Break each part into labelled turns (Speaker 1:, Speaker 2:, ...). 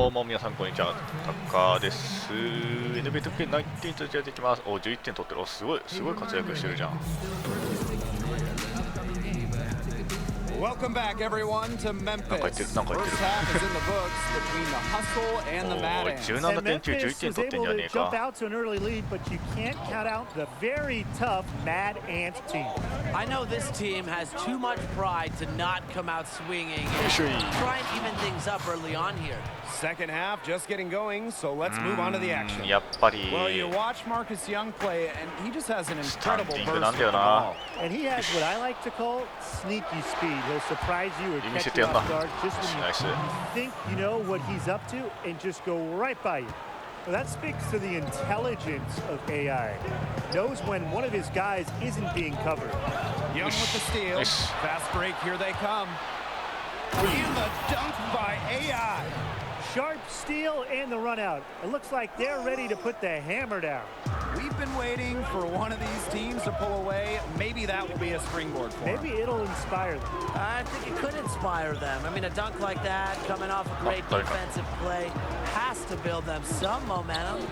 Speaker 1: どうも皆さんこんにちは、タカです。NBA2K19 とやっていきます。お、11点取ってる。お、すごい活躍してるじゃん。
Speaker 2: Welcome back, everyone, to Memphis. First half is in the books between the hustle and the mad ants.
Speaker 1: 17点中11点取ってんじゃねえか。
Speaker 3: jump out to an early lead, but you can't count out the very tough Mad Ants team.
Speaker 4: I know this team has too much pride to not come out swinging and try and even things up early on here.
Speaker 2: Second half just getting going, so let's move on to the action.
Speaker 1: やっぱり
Speaker 2: Well, you watch Marcus Young play, and he just has an incredible burst
Speaker 1: なん
Speaker 2: with
Speaker 1: だよ
Speaker 2: the
Speaker 1: な。
Speaker 2: ball.
Speaker 3: And he has what I like to call sneaky speed. He'll surprise you or catch you off guard just when you think you know what he's up to and just go right by you. Well, that speaks to the intelligence of AI. Knows when one of his guys isn't being covered.
Speaker 2: Young with the steal. Fast break, here they come. And the dunk by AI.
Speaker 3: Sharp steal and the run out. It looks like they're ready to put the hammer down.
Speaker 2: We've been waiting for one of these teams to pull away. Maybe that will be a springboard for them.
Speaker 3: Maybe it'll inspire them.
Speaker 4: I think it could inspire them. I mean, a dunk like that, coming off a great defensive play, has to build them some momentum.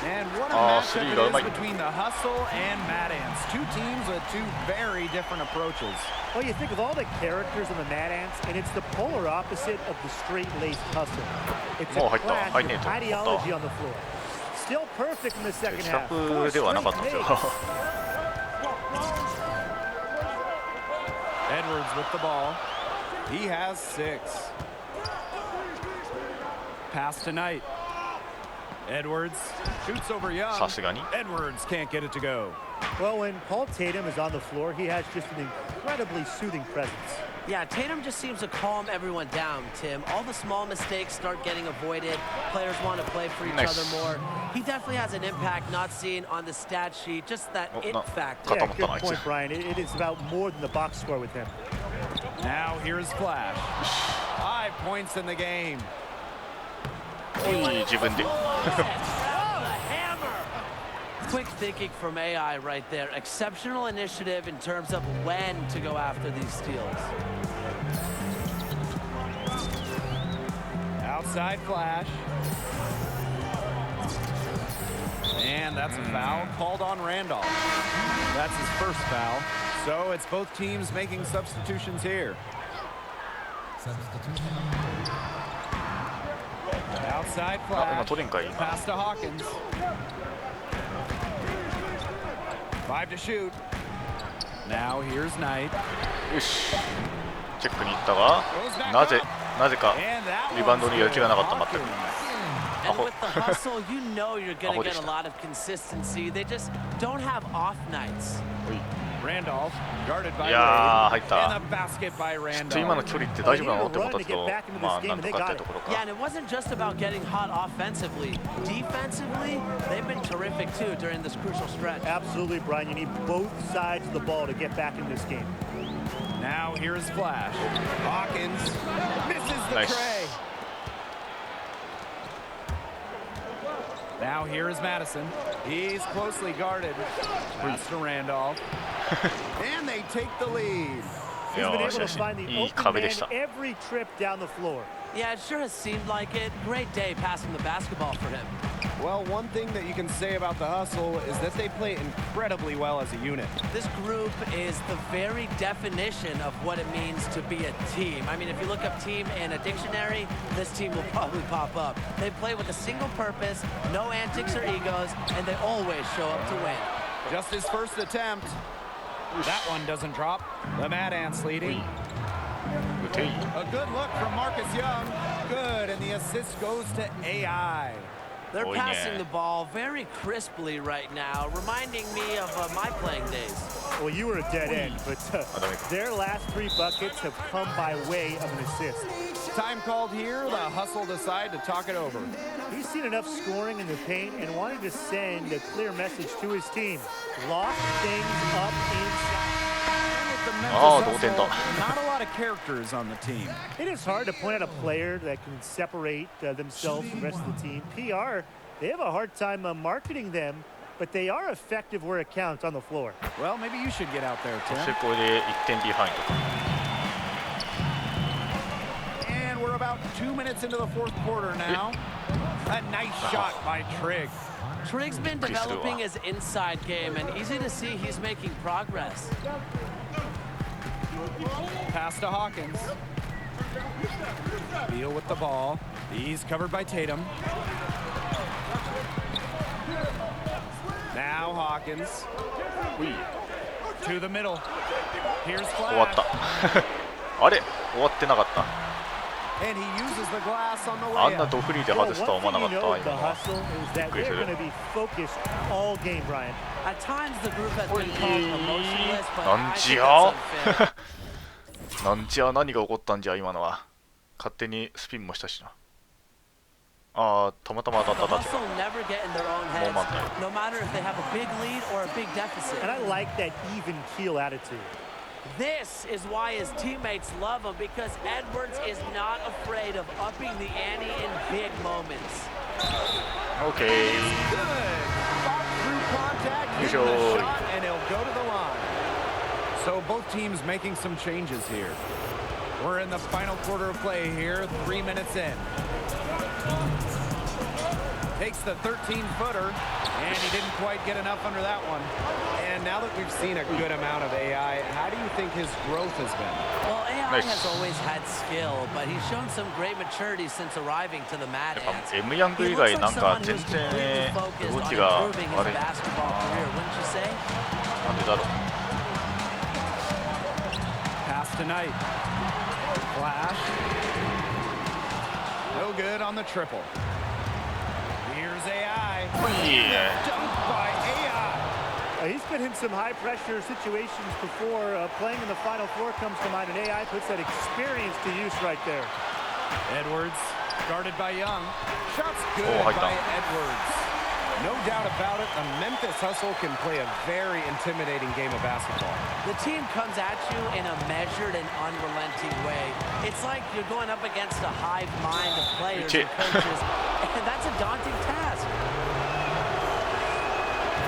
Speaker 2: And what a matchup it is between the hustle and Mad Ants. Two teams with two very different approaches.
Speaker 3: Well, you think of all the characters in the Mad Ants, and it's the polar opposite of the straight-laced hustle. It's a clash of ideology on the floor. Still perfect in the second half.
Speaker 2: Edwards with the ball. He has 6. Pass tonight. Edwards shoots over Young. Edwards can't get it to go.
Speaker 3: Well, when Paul Tatum is on the floor, he has just an incredibly soothing presence.
Speaker 4: Yeah, Tatum just seems to calm everyone down, Tim. All the small mistakes start getting avoided. Players want to play for each other more. He definitely has an impact not seen on the stat sheet, just that it factor.
Speaker 3: Yeah, good point, Brian. It is about more than the box score with him.
Speaker 2: Now here's Flash. 5 points in the game.
Speaker 1: 自分で
Speaker 4: Quick thinking from AI right there. Exceptional initiative in terms of when to go after these steals.
Speaker 2: Outside Flash. And that's a foul called on Randolph. That's his first foul. So it's both teams making substitutions here. Outside Flash. Pass to Hawkins. 5 to shoot. Now here's Knight.
Speaker 1: よし、チェックに行ったが、なぜかリバウンドにやる気がなかった。全く
Speaker 4: And with the hustle, you know you're going to get a lot of consistency. They just don't have off nights.
Speaker 2: Randolph guarded by
Speaker 1: いやー、入った。
Speaker 2: and a basket by
Speaker 1: ちょっ
Speaker 2: Randolph.
Speaker 1: と今の距離って大丈夫なのって思ったけど、まあなんとかってところか。
Speaker 4: Yeah, and it wasn't just about getting hot offensively. Defensively, they've been terrific too during this crucial stretch.
Speaker 3: Absolutely, Brian. You need both sides of the ball to get back in this game.
Speaker 2: Now here's Flash. Hawkins misses the tray. Now here is Madison. He's closely guarded. Pass to Randolph. And they take the lead.
Speaker 3: He's been able to find the open man every trip down the floor.
Speaker 4: Yeah, it sure has seemed like it. Great day passing the basketball for him.
Speaker 2: Well, one thing that you can say about the hustle is that they play incredibly well as a unit.
Speaker 4: This group is the very definition of what it means to be a team. I mean, if you look up team in a dictionary, this team will probably pop up. They play with a single purpose, no antics or egos, and they always show up to win.
Speaker 2: Just his first attempt. That one doesn't drop. The Mad Ants leading. A good look from Marcus Young. Good, and the assist goes to AI.
Speaker 4: They're passing the ball very crisply right now, reminding me of my playing days.
Speaker 3: Well, you were a dead end, but their last 3 buckets have come by way of an assist.
Speaker 2: Time called here. The hustle decide to talk it over.
Speaker 3: He's seen enough scoring in the paint and wanted to send a clear message to his team. Lock things up inside.
Speaker 2: Not a lot of characters on the team.
Speaker 3: It is hard to point out a player that can separate themselves from the rest of the team. PR, they have a hard time marketing them, but they are effective where it counts on the floor.
Speaker 2: Well, maybe you should get out there, Tim. we're about 2 minutes into the fourth quarter now. A nice shot by Trigg.
Speaker 4: Trigg's been developing his inside game, and easy to see he's making progress.
Speaker 2: Pass to Hawkins. Beal with the ball. He's covered by Tatum. Now Hawkins. To the middle. Here's
Speaker 1: 終わっ
Speaker 2: Flash.
Speaker 1: たあれ終わってなかった
Speaker 2: And he uses the glass on the
Speaker 1: あんな
Speaker 2: layup.
Speaker 1: ドフリーで外すとは思わなかった
Speaker 3: Well, one thing you know
Speaker 1: 今
Speaker 3: with
Speaker 1: の
Speaker 3: the
Speaker 1: は
Speaker 3: hustle is that
Speaker 1: びっくりす
Speaker 3: they're
Speaker 1: る
Speaker 3: going to be focused all game, Brian.
Speaker 4: At times, the group has been called emotionless, but
Speaker 1: なん
Speaker 4: I
Speaker 1: じ
Speaker 4: think
Speaker 1: ゃ
Speaker 4: that's unfair.
Speaker 1: なんじゃ何が起こったんじゃ今のは勝手にスピンもしたしなあーたまたま当た
Speaker 4: The
Speaker 1: っただけ
Speaker 4: hustle never get in their own heads,
Speaker 1: Moment there.
Speaker 4: no matter if they have a big lead or a big deficit.
Speaker 3: And I like that even keel attitude.
Speaker 4: This is why his teammates love him, because Edwards is not afraid of upping the ante in big moments.
Speaker 1: OK
Speaker 2: Good. Fought through contact, hitting the shot, and he'll go to the line. So both teams making some changes here. We're in the final quarter of play here, 3 minutes in. Takes the 13-footer, and he didn't quite get enough under that one. And now that we've seen a good amount of AI, how do you think his growth has been?
Speaker 4: Well, AI
Speaker 1: Nice.
Speaker 4: has always had skill, but he's shown some great maturity since arriving to the Mad
Speaker 1: やっぱ
Speaker 4: Ants.
Speaker 1: M ヤング
Speaker 4: He
Speaker 1: 以
Speaker 4: looks
Speaker 1: 外
Speaker 4: like
Speaker 1: なんか
Speaker 4: someone
Speaker 1: 全
Speaker 4: who's
Speaker 1: 然
Speaker 4: completely focused
Speaker 1: 動
Speaker 4: on
Speaker 1: きが
Speaker 4: improving
Speaker 1: 悪
Speaker 4: his
Speaker 1: い
Speaker 4: basketball career, wouldn't you say?
Speaker 1: なんでだろう
Speaker 2: Pass tonight. Flash. No good on the triple. Here's AI. Dunk by AI.
Speaker 3: He's been in some high-pressure situations before. Playing in the Final Four comes to mind, and AI puts that experience to use right there.
Speaker 2: Edwards, guarded by Young. Shots good
Speaker 1: Oh,
Speaker 2: by
Speaker 1: down.
Speaker 2: Edwards. No doubt about it, the Memphis Hustle can play a very intimidating game of basketball.
Speaker 4: The team comes at you in a measured and unrelenting way. It's like you're going up against a hive mind of players and coaches, and that's a daunting task.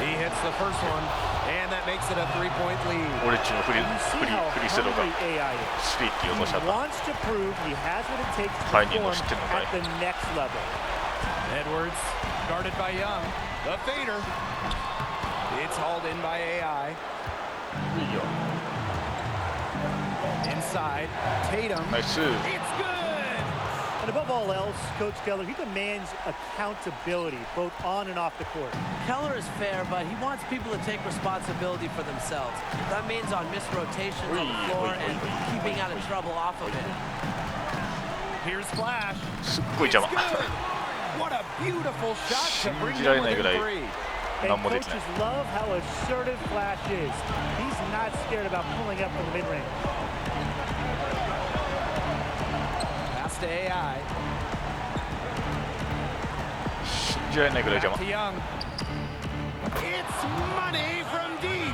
Speaker 2: He hits the first one, and that makes it a 3-point lead.
Speaker 1: 俺っちのフリ
Speaker 3: You see how
Speaker 1: フリスローが
Speaker 3: hungry AI is.
Speaker 1: スリーっていう落としちゃっ
Speaker 3: He
Speaker 1: た
Speaker 3: wants to prove he has what it takes to
Speaker 1: 犯人の
Speaker 3: perform
Speaker 1: 知ってんのかい
Speaker 3: at the next level.
Speaker 2: Edwards, guarded by Young. The fader. It's hauled in by AI.
Speaker 1: いいよ
Speaker 2: Inside, Tatum.
Speaker 1: ナイス
Speaker 2: It's good!
Speaker 3: And above all else, Coach Keller, he demands accountability, both on and off the court.
Speaker 4: Keller is fair, but he wants people to take responsibility for themselves. That means on missed rotations on the floor and keeping out of trouble off of it.
Speaker 2: Here's Flash.
Speaker 1: すっごい邪魔
Speaker 2: Good! What a beautiful shot to bring
Speaker 1: 信じられ
Speaker 2: them
Speaker 1: ないぐらい
Speaker 2: within 3.
Speaker 3: And
Speaker 1: 何もできない
Speaker 3: coaches love how assertive Flash is. He's not scared about pulling up from the mid-range.
Speaker 2: Pass to AI.
Speaker 1: 信じられないぐらい
Speaker 2: Back
Speaker 1: 邪
Speaker 2: to
Speaker 1: 魔
Speaker 2: Young. It's money from deep.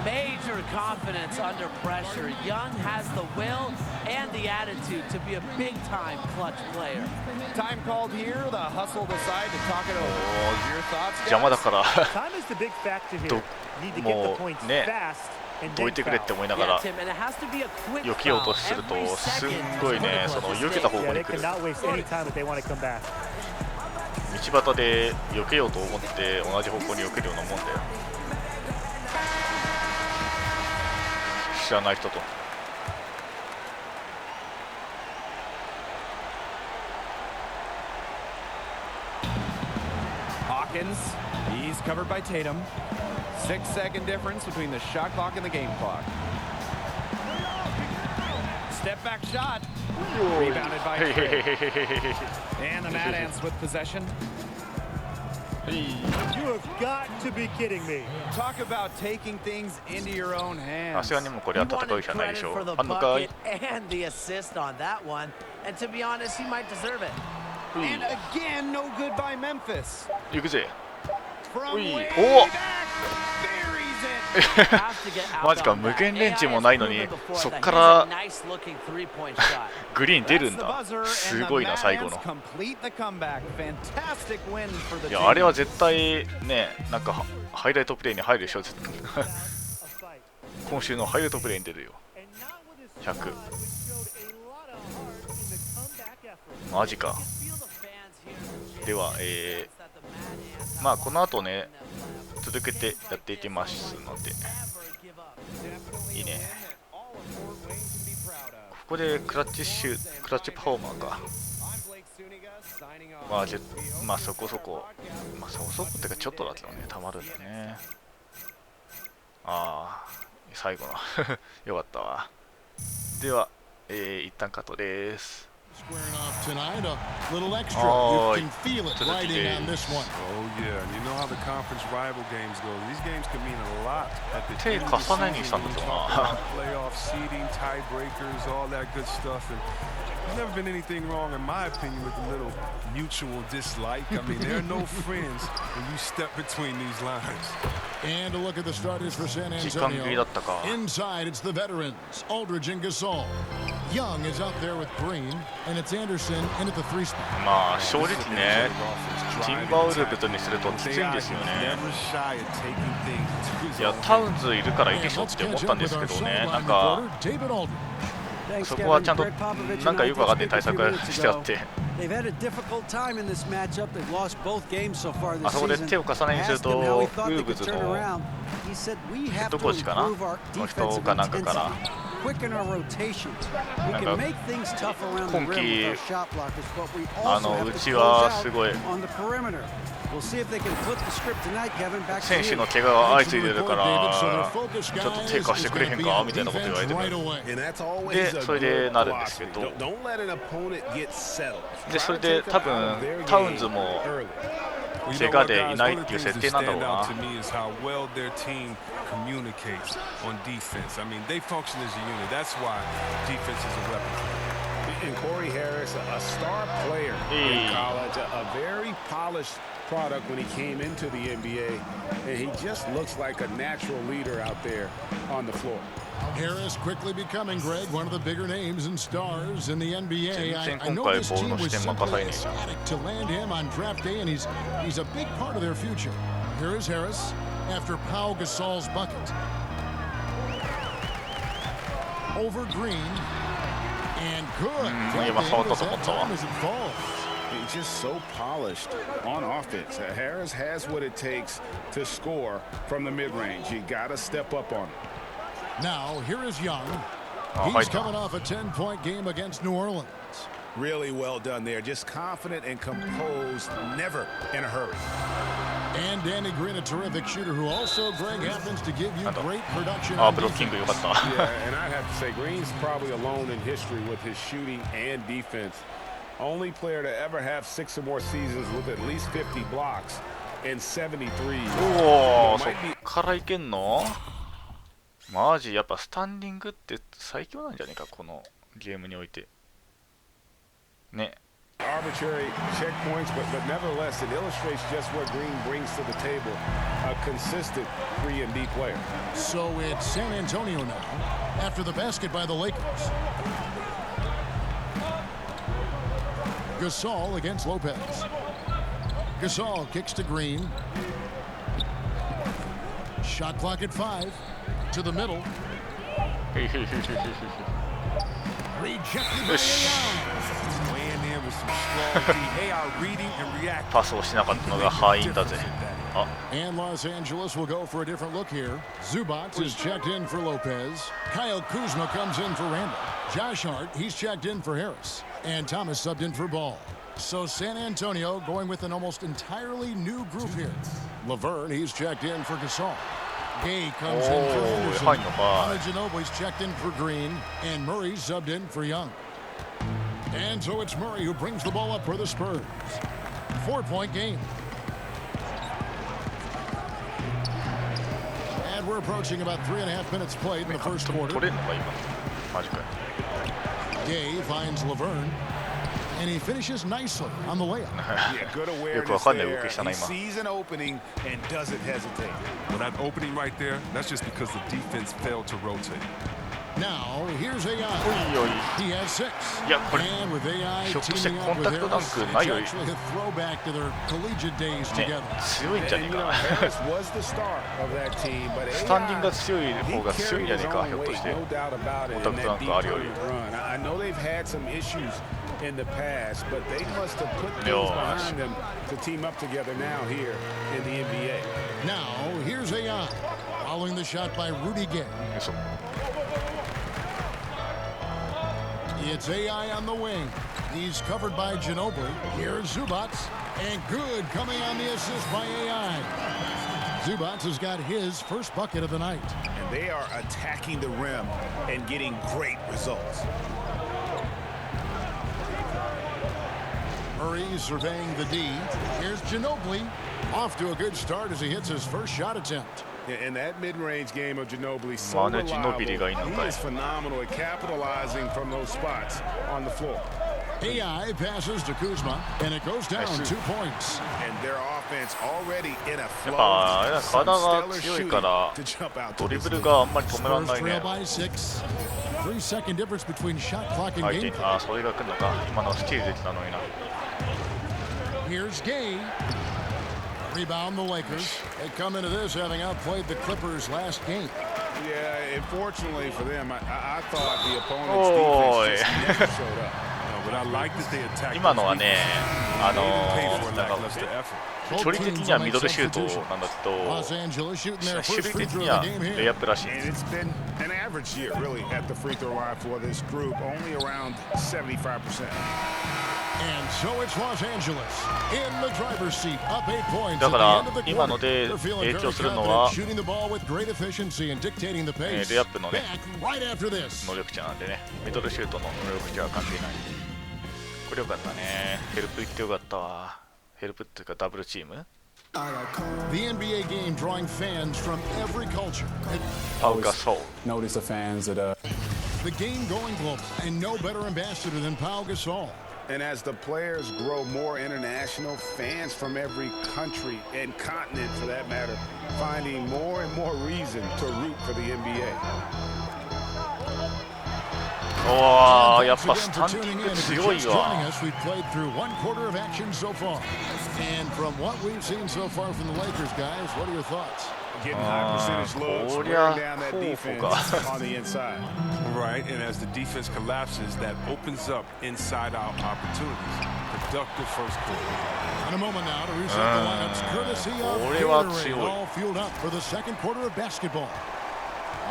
Speaker 4: Major confidence under pressure. Young has the will and the attitude to be a big-time clutch player.
Speaker 2: Time called here. The Hustle decide to talk it over. Your thoughts,
Speaker 1: 邪魔だ
Speaker 2: guys?
Speaker 1: から
Speaker 3: Time is the big factor here.
Speaker 1: Do-
Speaker 3: Need to get the
Speaker 1: もう
Speaker 3: points
Speaker 1: ね
Speaker 3: fast and
Speaker 1: ど
Speaker 3: then
Speaker 1: いてくれっ
Speaker 3: foul.
Speaker 1: て思いなが
Speaker 4: Yeah,
Speaker 1: ら
Speaker 4: Tim, and it has to be a quick
Speaker 1: 避けよう
Speaker 4: foul.
Speaker 1: とすると
Speaker 4: Every
Speaker 1: すっ
Speaker 4: second
Speaker 1: ごい
Speaker 4: is
Speaker 1: ね
Speaker 4: critical
Speaker 1: そ
Speaker 4: at
Speaker 1: の
Speaker 4: this
Speaker 1: 避けた
Speaker 4: stage.
Speaker 1: 方
Speaker 3: Yeah,
Speaker 1: 向
Speaker 3: they
Speaker 1: に来る
Speaker 3: cannot waste any time if they want to come back.
Speaker 1: 道端で避けようと思って同じ方向に避けるようなもんだよ知らない人と
Speaker 2: Hawkins. He's covered by Tatum. 6-second difference between the shot clock and the game clock. Step back shot. Rebounded by
Speaker 1: へいへい
Speaker 2: Trigg.
Speaker 1: へいへいへいへい
Speaker 2: And the Mad Ants with possession.
Speaker 3: You have got to be kidding me.
Speaker 2: Talk about taking things into your own
Speaker 1: さ
Speaker 2: hands.
Speaker 1: すがにもうこれ
Speaker 4: He
Speaker 1: は戦う
Speaker 4: wanted
Speaker 1: しかないで
Speaker 4: credit
Speaker 1: しょ
Speaker 4: for
Speaker 1: う
Speaker 4: the
Speaker 1: あんのかい
Speaker 4: bucket and the assist on that one. And to be honest, he might deserve it.
Speaker 2: And again, no good by Memphis.
Speaker 1: 行くぜ
Speaker 2: From
Speaker 1: Ui.
Speaker 2: way
Speaker 1: Oh.
Speaker 2: back, buries it.
Speaker 4: Have to get out
Speaker 1: マジか
Speaker 4: on
Speaker 1: 無
Speaker 4: that.
Speaker 1: 限レンチ
Speaker 4: AI
Speaker 1: も
Speaker 4: has
Speaker 1: ないのに
Speaker 4: proven before
Speaker 1: そっ
Speaker 4: that
Speaker 1: か
Speaker 4: he's
Speaker 1: ら
Speaker 4: a nice looking three-point shot.
Speaker 1: グリーン出
Speaker 2: That's
Speaker 1: るん
Speaker 2: the
Speaker 1: だ
Speaker 2: buzzer,
Speaker 1: す
Speaker 2: and
Speaker 1: ご
Speaker 2: the
Speaker 1: いな
Speaker 2: Mad
Speaker 1: 最後
Speaker 2: Ants
Speaker 1: の
Speaker 2: complete the comeback. Fantastic win for the
Speaker 1: いや
Speaker 2: team.
Speaker 1: あれは絶対ねなんかハイライトプレイに入るでしょ絶対
Speaker 3: A fight.
Speaker 1: 今週のハイライトプレイに出るよ
Speaker 3: And not with his
Speaker 1: 100
Speaker 3: squad, which showed a lot of heart in the comeback
Speaker 1: マジか。では、まあこの後ね続けてやっていきますので、いいね。ここでクラッチパフォーマーか。まあそこそこってかちょっとだけどね、たまるんだね。ああ、最後のよかったわ。では、一旦カットです。
Speaker 5: Squaring off tonight, a little extra. You can feel it riding on this one.
Speaker 6: Oh yeah, and you know how the conference rival games go. These games can mean a lot at the end of the season. We talk about playoff seeding, tiebreakers, all that good stuff. And there's never been anything wrong, in my opinion, with a little mutual dislike. I mean, there are no friends when you step between these lines.
Speaker 5: And a look at the starters for San Antonio. Inside, it's the veterans, Aldridge and Gasol. Young is out there with Green, and it's Anderson in at the 3 spot.
Speaker 1: まあ正直ね、ティンバーウルブズにするときついんですよね。いや、タウンズいるからいいでしょって思ったんですけどね、なんかそこはちゃんとなんかよくわかんない対策してあって、あそこで手を重ねにするとウルブズのヘッドコーチかなの人かなんかから。なんか今季うちはすごい選手の怪我が相次いでるからちょっと手貸してくれへんかみたいなこと言われてる。でそれでなるんですけど、でそれで多分タウンズも怪我でいないっていう設定なんだろうな。
Speaker 6: Communicates on defense. I mean, they function as a unit. That's why defense is a weapon.
Speaker 7: And Corey Harris, a star player in college, a very polished product when he came into the NBA, and he just looks like a natural leader out there on the floor.
Speaker 5: Harris quickly becoming, Greg, one of the bigger names and stars in the NBA. I know this team was simply ecstatic to land him on draft day, and he's a big part of their future. Here is Harris after Pau Gasol's bucket. Over Green, and good. As it falls.
Speaker 7: He's just so polished on offense. Harris has what it takes to score from the mid-range. You got to step up on it.
Speaker 5: Now, here is Young. He's coming off a 10-point game against New Orleans.
Speaker 7: Really well done there. Just confident and composed, never in a hurry.
Speaker 5: And Danny Green, a terrific shooter who also, Greg, happens to give you great production.
Speaker 1: Yeah,
Speaker 7: and I'd have to say Green's probably alone in history with his shooting and defense. Only player to ever have 6 or more seasons with at least 50 blocks and 73.
Speaker 1: おお、そっからいけんの？マジやっぱスタンディングって最強なんじゃねえか、このゲームにおいて。ね。
Speaker 7: Arbitrary checkpoints, but nevertheless, it illustrates just what Green brings to the table. A consistent 3-and-D player.
Speaker 5: So it's San Antonio now, after the basket by the Lakers. Gasol against Lopez. Gasol kicks to Green. Shot clock at 5. To the middle. Rejected by And Los Angeles will go for a different look here. Zubac is checked in for Lopez. Kyle Kuzma comes in for Randall. Josh Hart, he's checked in for Harris. And Thomas subbed in for Ball. So San Antonio going with an almost entirely new group here. Laverne, he's checked in for Gasol. Gay comes in for Henderson. Ginobili's checked in for Green. And Murray subbed in for Young. And so it's Murray who brings the ball up for the Spurs. 4-point game. And we're approaching about 3.5 minutes played in the first quarter. Gay finds Laverne. And he finishes nicely on the layup.
Speaker 7: Yeah, good awareness there. He sees an opening and doesn't hesitate.
Speaker 6: Well, that opening right there, that's just because the defense failed to rotate.
Speaker 5: Now, here's AI. He has 6. And with AI teaming up with Harris, it's actually a throwback to their collegiate days together.
Speaker 7: Harris was the star of that team, but AI, no doubt about it in that deep run. I know they've had some issues in the past, but they must have put things behind them to team up together now here in the NBA.
Speaker 5: Now, here's AI, following the shot by Rudy Gay. It's AI on the wing. He's covered by Ginobili. Here's Zubac, and good coming on the assist by AI. Zubac has got his first bucket of the night.
Speaker 7: And they are attacking the rim and getting great results.
Speaker 5: Murray surveying the D. Here's Ginobili. Off to a good start as he hits his first shot attempt.
Speaker 7: And that mid-range game of Ginobili, so reliable. He is phenomenal at capitalizing from those spots on the floor.
Speaker 5: AI passes to Kuzma, and it goes down 2 points.
Speaker 7: And their offense already in a flow.
Speaker 1: やっぱ体が強いからドリブルがあんまり止められないね。
Speaker 5: 3-second difference between shot clock and
Speaker 1: 相手
Speaker 5: game
Speaker 1: に
Speaker 5: clock.
Speaker 1: それが来るのか。今のスティール出てたのにな。
Speaker 5: Here's Gay. Rebound the Lakers. They come into this having outplayed the Clippers last game.
Speaker 7: Yeah, unfortunately for them, I thought the opponent's defense just never showed up.
Speaker 6: But I like that they attacked.
Speaker 1: 今のはね、なんか
Speaker 6: lackluster effort.
Speaker 1: 距離的にはミドルシュートなんだけど、
Speaker 5: Los Angeles shooting their
Speaker 1: 守
Speaker 5: first
Speaker 1: 備
Speaker 5: free
Speaker 1: 的
Speaker 5: throw
Speaker 1: に
Speaker 5: of
Speaker 1: は
Speaker 5: the game
Speaker 1: レイ
Speaker 5: here.
Speaker 1: アップらしい。
Speaker 7: And it's been an average year, really, at the free throw line for this group, only around 75%.
Speaker 5: And so it's Los Angeles in the driver's seat, up 8 points
Speaker 1: だ
Speaker 5: at
Speaker 1: か
Speaker 5: the
Speaker 1: ら
Speaker 5: end of the
Speaker 1: 今
Speaker 5: quarter.
Speaker 1: ので
Speaker 5: They're feeling
Speaker 1: 影
Speaker 5: very
Speaker 1: 響するのは
Speaker 5: confident shooting the ball with great efficiency and dictating the pace.
Speaker 1: レイアップのね
Speaker 5: Back right after this.
Speaker 1: 能力者なんでね、ミドルシュートの能力者は関係ない。これよかったね。ヘルプ行ってよかったわ。ヘルプっていうかダブルチーム。
Speaker 5: The NBA game drawing fans from every culture.
Speaker 1: パウガソー。
Speaker 8: Notice the fans that
Speaker 5: The game going global, and no better ambassador than Pau Gasol.
Speaker 7: And as the players grow more international, fans from every country and continent, for that matter, finding more and more reason to root for the NBA.
Speaker 1: おー、やっ
Speaker 5: Thanks
Speaker 1: ぱ
Speaker 5: again
Speaker 1: ス
Speaker 5: for
Speaker 1: タンディ
Speaker 5: tuning
Speaker 1: ン
Speaker 5: in.
Speaker 1: グ
Speaker 5: If
Speaker 1: 強
Speaker 5: you're
Speaker 1: い
Speaker 5: just
Speaker 1: わ。
Speaker 5: joining us, we've played through 1 quarter of action so far. And from what we've seen so far from the Lakers, guys, what are your thoughts?
Speaker 7: Getting high percentage looks,
Speaker 1: こり
Speaker 7: wearing
Speaker 1: ゃ
Speaker 7: down that
Speaker 1: 候補
Speaker 7: defense
Speaker 1: が。
Speaker 7: on the inside.
Speaker 6: Right, and as the defense collapses, that opens up inside-out opportunities. Productive first quarter.
Speaker 5: In a moment now to reset the lineups, courtesy of
Speaker 1: これは
Speaker 5: Gatorade,
Speaker 1: 強い。
Speaker 5: all fueled up for the second quarter of basketball.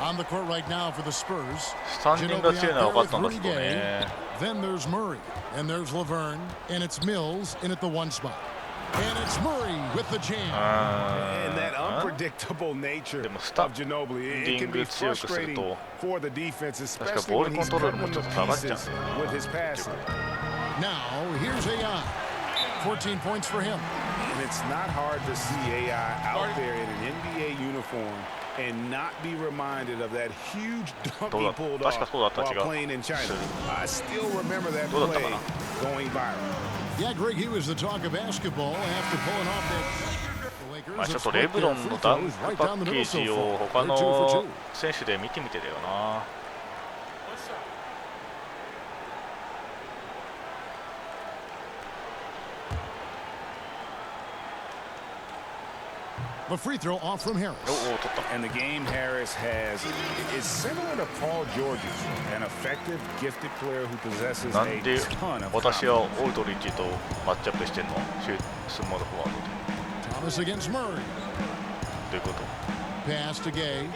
Speaker 5: On the court right now for the Spurs.
Speaker 1: スタンディングが強いのは分かったんだけ
Speaker 5: Ginobili
Speaker 1: ど
Speaker 5: out there with Rudy
Speaker 1: ね。
Speaker 5: Gay. Then there's Murray, and there's Laverne, and it's Mills in at the 1 spot. And it's Murray with the jam.
Speaker 7: And that unpredictable nature
Speaker 1: でもスタ
Speaker 7: of Ginobili,
Speaker 1: ンデ
Speaker 7: it
Speaker 1: ィン
Speaker 7: can be
Speaker 1: グ強くする
Speaker 7: frustrating
Speaker 1: と
Speaker 7: for the defense,
Speaker 1: 確か
Speaker 7: especially
Speaker 1: ボー
Speaker 7: when
Speaker 1: ルコン
Speaker 7: he's
Speaker 1: トロール
Speaker 7: cutting
Speaker 1: も
Speaker 7: them
Speaker 1: ちょ
Speaker 7: to
Speaker 1: っと下がっちゃう
Speaker 7: pieces with his passing.
Speaker 5: Now, here's AI. 14 points for him.
Speaker 7: And it's not hard to see AI out there in an NBA uniform and not be reminded of that huge dunk he pulled off while playing in China. I still remember that play going viral.
Speaker 5: Yeah, Greg, he was the talk of basketball after pulling off that.
Speaker 1: まあちょっとレブロンのダンクパッケージを他の選手で見てみてだよな。
Speaker 5: The free throw off from Harris.
Speaker 7: And the game Harris has is similar to Paul George's, an effective, gifted player who possesses
Speaker 1: なん
Speaker 7: a
Speaker 1: で
Speaker 7: ton of
Speaker 1: 私は
Speaker 7: confidence.
Speaker 1: オードリッジとマッチアップしてんの？スモールフォワードで。
Speaker 5: Thomas against Murray.
Speaker 1: どういうこと？
Speaker 5: Pass to Gay.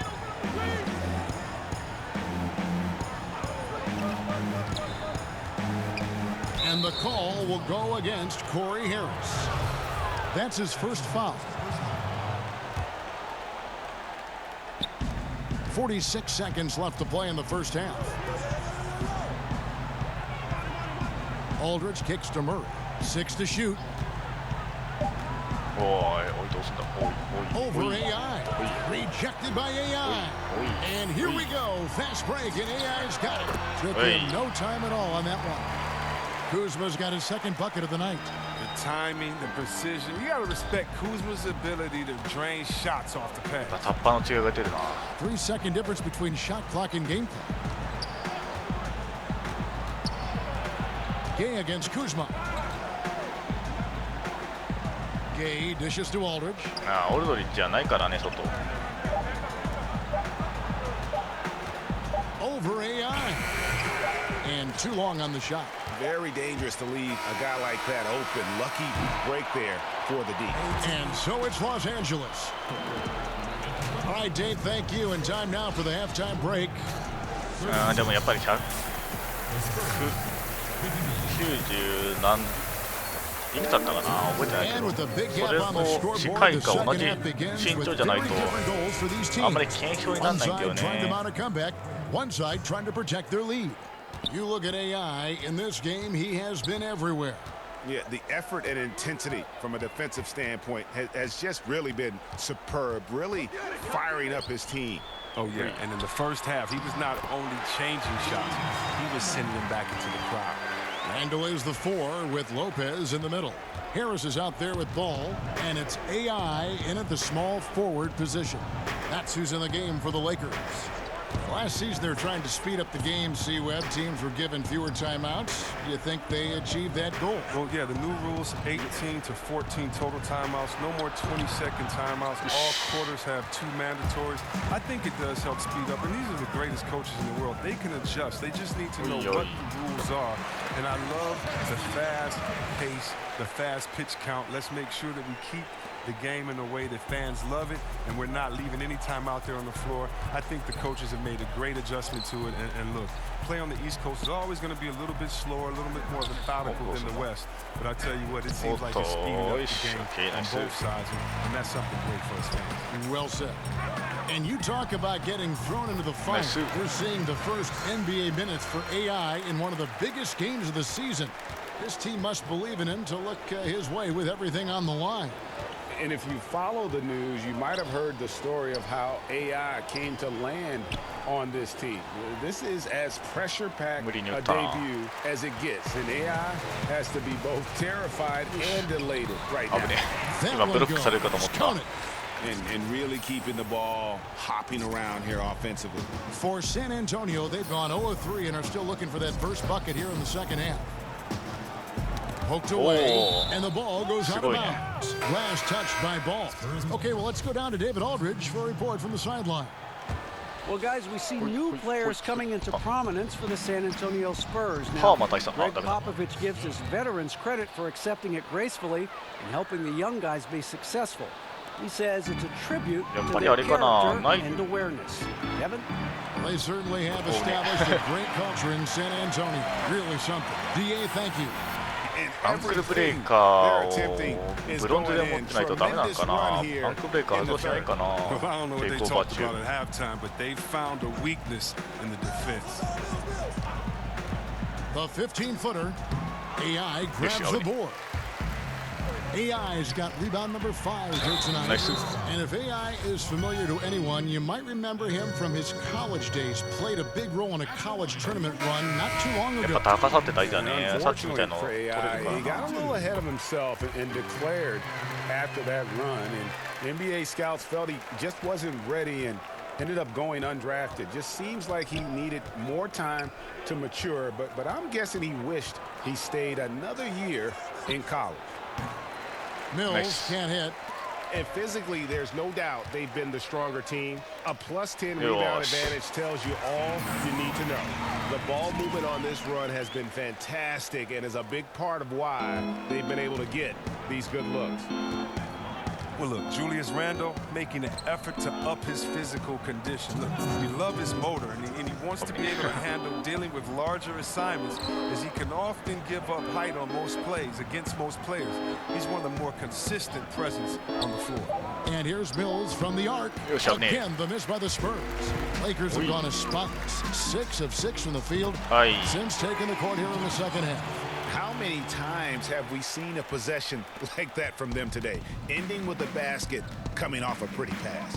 Speaker 5: And the call will go against Corey Harris. That's his first foul. 46 seconds left to play in the first half. Aldridge kicks to Murray. 6 to shoot.
Speaker 1: おい、おいどうすんだ？おい、おい、
Speaker 5: Over
Speaker 1: おい。
Speaker 5: AI. Rejected by AI. And here we go. Fast break, and AI's got it. Took him no time at all on that one. Kuzma's got his second bucket of the night.
Speaker 6: The timing, the precision. You got to respect Kuzma's ability to drain shots off the pass.
Speaker 1: タッパーの違いが出るな。
Speaker 5: 3-second difference between shot clock and game clock. Gay against Kuzma. Gay dishes to Aldridge.
Speaker 1: ああ、オルドリッジはないからね、外。
Speaker 5: Over AI. And too long on the shot.
Speaker 7: Very dangerous to leave a guy like that open. Lucky break there for the D.
Speaker 5: And so it's Los Angeles. All right, Dave, thank you. And time now for the halftime break.
Speaker 1: でもやっぱり190何いくつだったかな覚えてないけど、それと近いか同じ身長じゃないとあんまり検証にならないんだよね。
Speaker 5: One side trying to protect their lead. You look at AI in this game, he has been everywhere.
Speaker 7: Yeah, the effort and intensity from a defensive standpoint has just really been superb, really firing up his team.
Speaker 6: Oh, yeah, and in the first half, he was not only changing shots, he was sending them back into the crowd.
Speaker 5: Randall is the 4 with Lopez in the middle. Harris is out there with ball, and it's AI in at the small forward position. That's who's in the game for the Lakers. Last season, they're trying to speed up the game, C-Web. Teams were given fewer timeouts. Do you think they achieved that goal?
Speaker 6: Well, yeah, the new rules, 18 to 14 total timeouts, no more 20-second timeouts. All quarters have 2 mandatories. I think it does help speed up, and these are the greatest coaches in the world. They can adjust. They just need to know what the rules are. And I love the fast pace, the fast pitch count. Let's make sure that we keep the game in a way that fans love it, and we're not leaving any time out there on the floor. I think the coaches have made a great adjustment to it, and look, play on the East Coast is always going to be a little bit slower, a little bit more methodical than the West, but I tell you what, it seems like it's speeding up the game on both sides, and that's something great for us fans.
Speaker 5: Well said. And you talk about getting thrown into the fight. We're seeing the first NBA minutes for AI in one of the biggest games of the season. This team must believe in him to look his way with everything on the line.
Speaker 7: And if you follow the news, you might have heard the story of how AI came to land on this team. This is as pressure-packed a debut as it gets, and AI has to be both terrified and elated right now. And really keeping the ball hopping around here offensively.
Speaker 5: For San Antonio, they've gone 0-3 and are still looking for that first bucket here in the second half. Poked away, and the ball goes out of bounds. Last touch by Ball. Okay, well, let's go down to David Aldridge for a report from the sideline.
Speaker 8: Well, guys, we see new players coming into prominence for the San Antonio Spurs. Now, Greg Popovich gives his veterans credit for accepting it gracefully and helping the young guys be successful. He says it's a tribute to their character and awareness. Kevin?
Speaker 5: They certainly have established a great culture in San Antonio. Really something. DA, thank you.
Speaker 1: アンクルブレイカーをブロンズで持ってないとダメなのかな。アンクルブレイカー発動しないかな。テイクオーバー中。
Speaker 5: The 15-footer, AI grabs the board. AI's got rebound number 5 here tonight.
Speaker 1: Nice.
Speaker 5: And if AI is familiar to anyone, you might remember him from his college days. Played a big role in a college tournament run not too long ago.
Speaker 7: He got a little ahead of himself and declared after that run. And NBA scouts felt he just wasn't ready and ended up going undrafted. Just seems like he needed more time to mature. But I'm guessing he wished he stayed another year in college.
Speaker 5: Mills can't hit.
Speaker 7: And physically, there's no doubt they've been the stronger team. A +10 rebound advantage tells you all you need to know. The ball movement on this run has been fantastic and is a big part of why they've been able to get these good looks.
Speaker 6: Well, look, Julius Randle making an effort to up his physical condition. Look, we love his motor, and he wants to be able to handle dealing with larger assignments, as he can often give up height on most plays against most players. He's one of the more consistent presence on the floor.
Speaker 5: And here's Mills from the arc. Again, the miss by the Spurs. Lakers have gone as spotless, 6 of 6 from the field since taking the court here in the second half.
Speaker 7: How many times have we seen a possession like that from them today, ending with the basket coming off a pretty pass?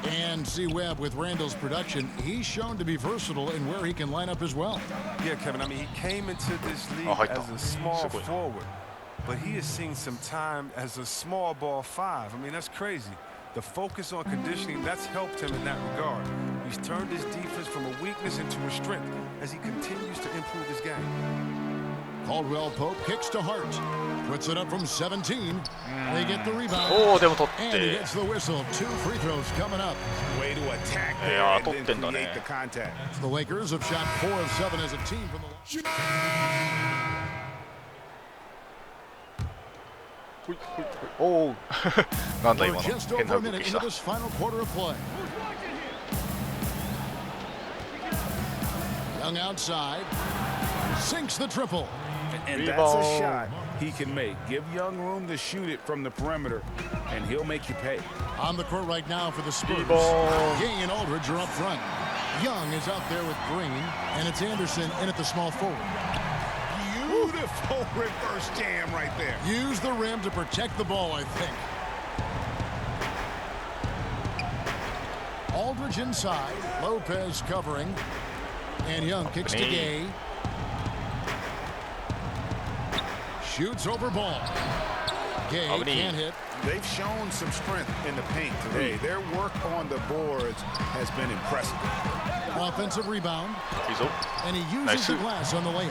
Speaker 5: And C. Webb, with Randall's production, he's shown to be versatile in where he can line up as well.
Speaker 6: Yeah, Kevin, I mean, he came into this league as a small forward, but he has seen some time as a small ball 5. I mean, that's crazy. The focus on conditioning, that's helped him in that regard. He's turned his defense from a weakness into a strength as he continues to improve his game.
Speaker 5: Caldwell Pope kicks to Hart. Puts it up from 17. They get the rebound.
Speaker 1: おお、でも取っ
Speaker 5: And he
Speaker 1: て。
Speaker 5: gets the whistle. 2 free throws coming up.
Speaker 7: Way to attack there
Speaker 1: Yeah,
Speaker 7: and then
Speaker 1: 取ってんだね。
Speaker 7: create the contact.
Speaker 5: The Lakers have shot 4 of 7 as a team from the...
Speaker 1: おおなんだ今
Speaker 5: We're
Speaker 1: の
Speaker 5: just
Speaker 1: 変な
Speaker 5: over a
Speaker 1: 動
Speaker 5: minute
Speaker 1: きし
Speaker 5: into
Speaker 1: た。
Speaker 5: this final quarter of play. Young outside. Sinks the triple.
Speaker 7: And that's a shot he can make. Give Young room to shoot it from the perimeter, and he'll make you pay.
Speaker 5: On the court right now for the Spurs. Gang and Aldridge are up front. Young is out there with Green, and it's Anderson in at the small forward.
Speaker 7: Beautiful reverse jam right there.
Speaker 5: Use the rim to protect the ball, I think. Aldridge inside. Lopez covering. And Young kicks to Gay. Shoots over ball. Gay can't hit.
Speaker 7: They've shown some strength in the paint today. Their work on the boards has been impressive.
Speaker 5: Offensive rebound. And he uses
Speaker 1: Nice.
Speaker 5: the glass on the layup.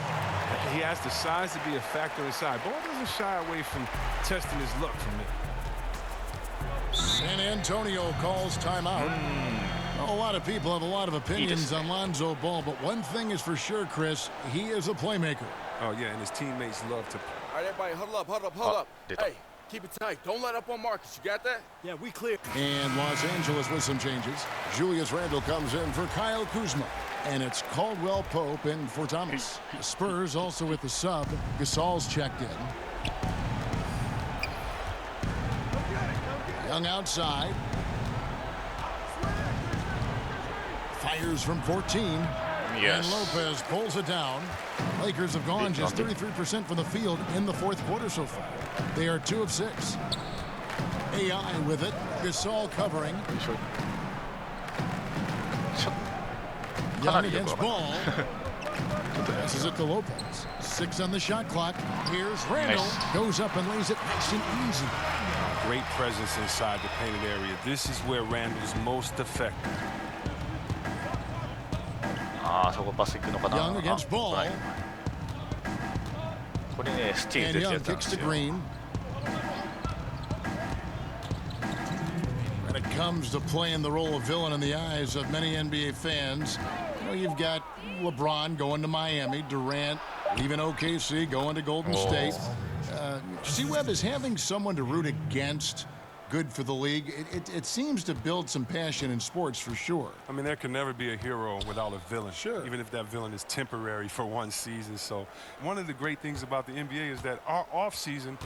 Speaker 6: He has the size to be a factor inside. Ball doesn't shy away from testing his luck from it.
Speaker 5: San Antonio calls timeout. A lot of people have a lot of opinions on Lonzo Ball, but one thing is for sure, Chris, he is a playmaker.
Speaker 6: Oh, yeah, and his teammates love to.
Speaker 9: All right, everybody, huddle up. Hey, keep it tight. Don't let up on Marcus. You got that?
Speaker 3: Yeah, we clear.
Speaker 5: And Los Angeles with some changes. Julius Randle comes in for Kyle Kuzma. And it's Caldwell Pope in for Thomas. Spurs also with the sub. Gasol's checked in. Young outside. Fires from 14.
Speaker 1: Yes.
Speaker 5: And Lopez pulls it down. Lakers have gone just 33% from the field in the fourth quarter so far. They are 2 of 6. AI with it. Gasol covering. Young against Ball. Passes it to Lopez. 6 on the shot clock. Here's Randle.
Speaker 1: Nice.
Speaker 5: Goes up and lays it nice and easy.
Speaker 6: Great presence inside the painted area. This is where Randle's most effective.
Speaker 1: ああ、そこパス行くのかな。
Speaker 5: Young against Ball.
Speaker 1: はいこれね、スティール
Speaker 5: And
Speaker 1: 出てる
Speaker 5: Young
Speaker 1: やつなんで
Speaker 5: kicks
Speaker 1: す
Speaker 5: to
Speaker 1: よ。
Speaker 5: Green. When it comes to playing the role of villain in the eyes of many NBA fans, you know, you've got LeBron going to Miami, Durant leaving OKC, going to Golden State. C-Web is having someone to root against good for the league. It seems to build some passion in sports for sure.
Speaker 6: I mean, there can never be a hero without a villain.
Speaker 5: Sure.
Speaker 6: Even if that villain is temporary for one season. So one of the great things about the NBA is that our off season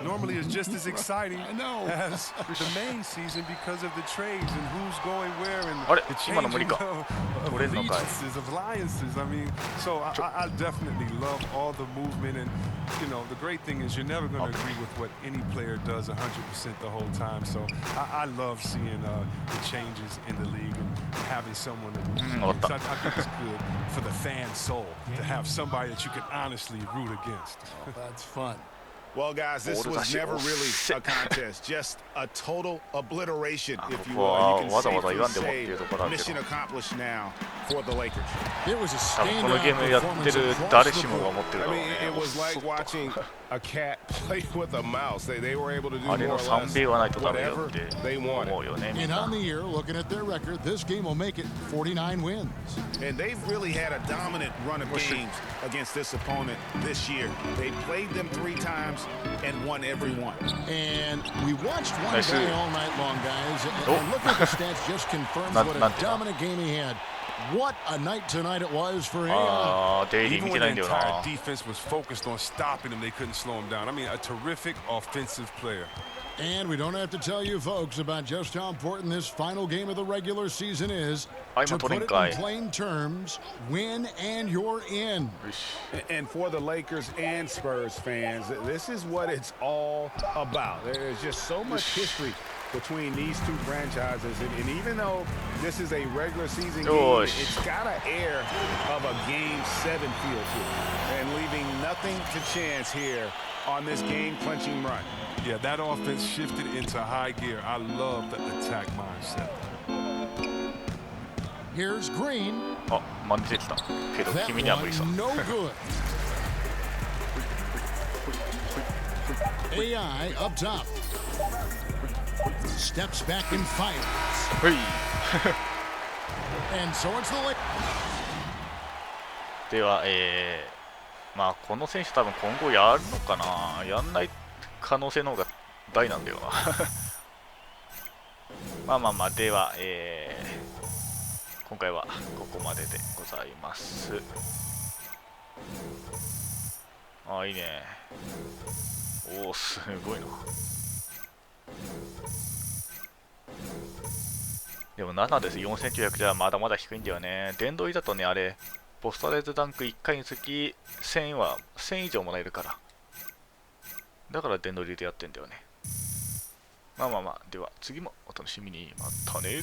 Speaker 6: normally is just as exciting as the main season because of the trades and who's going where and the changing of allegiances, of alliances. I mean, so I definitely love all the movement, and you know, the great thing is you're never going to agree with what any player does 100% the whole time. So I love seeing the changes in the league and having someone to root against. I think it's good for the fan soul to have somebody that you can honestly root against.
Speaker 5: That's fun.
Speaker 7: Well, guys, this was never really a contest, just a total obliteration, if you will. You can safely say mission accomplished now for the Lakers.
Speaker 5: It was a
Speaker 1: 多分このゲームやってる誰しもが思ってるだろうね。
Speaker 7: it was like watching a cat play with a mouse. They were able to do more
Speaker 1: あれ
Speaker 7: or
Speaker 1: の
Speaker 7: less
Speaker 1: 3倍はないとダメよ
Speaker 7: whatever
Speaker 1: って
Speaker 7: they
Speaker 1: 思
Speaker 7: wanted.
Speaker 1: うよね、みん
Speaker 5: And
Speaker 1: な。
Speaker 5: on the year, looking at their record, this game will make it 49 wins.
Speaker 7: And they've really had a dominant run of games against this opponent this year. They played them 3 times and won every one.
Speaker 5: And we watched one
Speaker 1: Nice.
Speaker 5: guy all night long, guys. And looking at the stats just confirms what a dominant game he had. What a night tonight it was for him.
Speaker 1: ああ、デイリー
Speaker 6: Even
Speaker 1: 見
Speaker 6: when
Speaker 1: てない
Speaker 6: the
Speaker 1: んだよ
Speaker 6: entire
Speaker 1: な。
Speaker 6: defense was focused on stopping him, they couldn't slow him down. I mean, a terrific offensive player.
Speaker 5: And we don't have to tell you folks about just how important this final game of the regular season is.
Speaker 1: I'm
Speaker 5: To
Speaker 1: a
Speaker 5: put it
Speaker 1: guy.
Speaker 5: in plain terms, win and you're in.
Speaker 7: And for the Lakers and Spurs fans, this is what it's all about. There's just so much history between these 2 franchises. And even though this is a regular season game, it's got an air of a Game 7 feel to it. And leaving nothing to chance here on this game-clinching run.
Speaker 6: Yeah, that offense shifted into high gear. I love the attack mindset.
Speaker 5: Here's Green.
Speaker 1: あ、真似てきた。けど
Speaker 5: That
Speaker 1: 君には無理さ。
Speaker 5: one, no good. AI up top. Steps back and fires.
Speaker 1: はい
Speaker 5: And so it's the late.
Speaker 1: ではまあこの選手多分今後やるのかな、やんない可能性の方が大なんだよなまあまあまあ、では今回はここまででございます。ああいいね。おおすごいな。でも7です。4900じゃまだまだ低いんだよね。電動だとね、あれポストレーズダンク1回につき1000は1000以上もらえるから、だから電動でやってんだよね。まあまあまあ、では次もお楽しみに。またね。